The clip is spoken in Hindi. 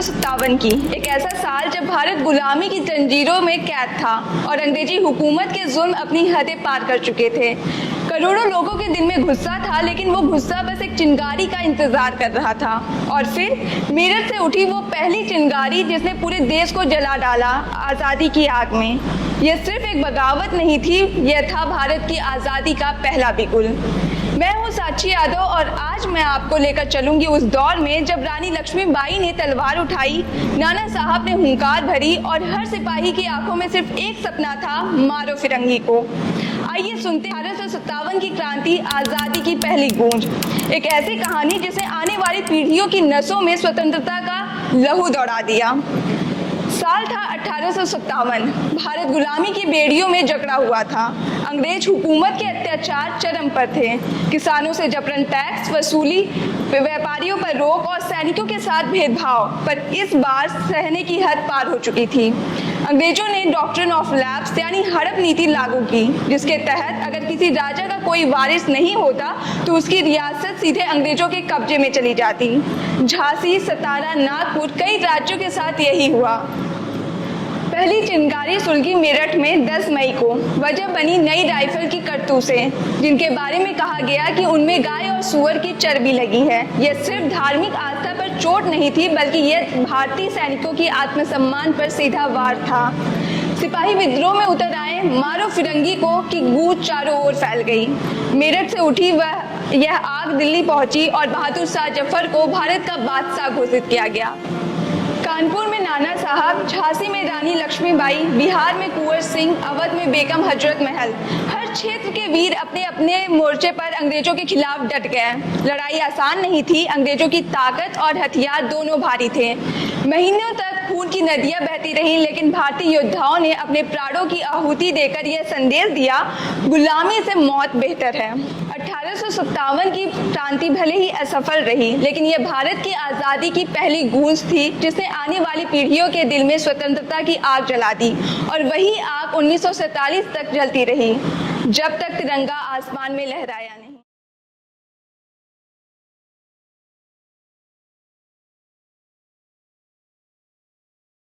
1857 की, एक ऐसा साल जब भारत गुलामी की जंजीरों में कैद था और अंग्रेजी हुकूमत के जुल्म अपनी हदें पार कर चुके थे। करोड़ों लोगों के दिल में गुस्सा था, लेकिन वो गुस्सा बस एक चिंगारी का इंतजार कर रहा था। और फिर मेरठ से उठी वो पहली चिंगारी जिसने पूरे देश को जला डाला आज़ादी की आग में। यह सिर्फ एक बगावत नहीं थी, यह था भारत की आज़ादी का पहला बिगुल। मैं हूँ साक्षी यादव और आज मैं आपको लेकर चलूंगी उस दौर में जब रानी लक्ष्मीबाई ने तलवार उठाई, नाना साहब ने हुंकार भरी और हर सिपाही की आंखों में सिर्फ एक सपना था, मारो फिरंगी को। आइए सुनते 1857 की क्रांति, आज़ादी की पहली गूंज, एक ऐसी कहानी जिसने आने वाली पीढ़ियों की नसों में स्वतंत्रता का लहू दौड़ा दिया। साल था 1857। भारत गुलामी की बेड़ियों में जकड़ा हुआ था। अंग्रेज हुकूमत के अत्याचार चरम पर थे। किसानों से जबरन टैक्स वसूली, व्यापारियों पर रोक और सैनिकों के साथ भेदभाव पर इस बार सहने की हद पार हो चुकी थी। अंग्रेजों ने डॉक्ट्रिन ऑफ लैप्स यानी हड़प नीति लागू की, जिसके तहत अगर किसी राजा का कोई वारिस नहीं होता तो उसकी रियासत सीधे अंग्रेजों के कब्जे में चली जाती। झांसी, सतारा, नागपुर, कई राज्यों के साथ यही हुआ। पहली चिंगारी सुलगी मेरठ में 10 मई को। वजह बनी नई राइफल की करतूसें, जिनके बारे में कहा गया कि उनमें गाय और सूअर की चर्बी लगी है। यह सिर्फ धार्मिक आस्था पर चोट नहीं थी, बल्कि यह भारतीय सैनिकों की आत्मसम्मान पर सीधा वार था। सिपाही विद्रोह में उतर आए, मारो फिरंगी को की गूंज चारों ओर फैल गई। मेरठ से उठी यह आग दिल्ली पहुंची और बहादुर शाह जफर को भारत का बादशाह घोषित किया गया। कानपुर में नाना साहब, झांसी में रानी लक्ष्मीबाई, बिहार में कुंवर सिंह, अवध में बेगम हजरत महल, हर क्षेत्र के वीर अपने अपने मोर्चे पर अंग्रेजों के खिलाफ डट गए। लड़ाई आसान नहीं थी, अंग्रेजों की ताकत और हथियार दोनों भारी थे। महीनों तक खून की नदियां बहती रहीं, लेकिन भारतीय योद्धाओं ने अपने प्राणों की आहुति देकर यह संदेश दिया, गुलामी से मौत बेहतर है। 1857 की क्रांति भले ही असफल रही, लेकिन यह भारत की आज़ादी की पहली गूंज थी, जिसने आने वाली पीढ़ियों के दिल में स्वतंत्रता की आग जला दी। और वही आग 1947 तक जलती रही, जब तक तिरंगा आसमान में लहराया नहीं।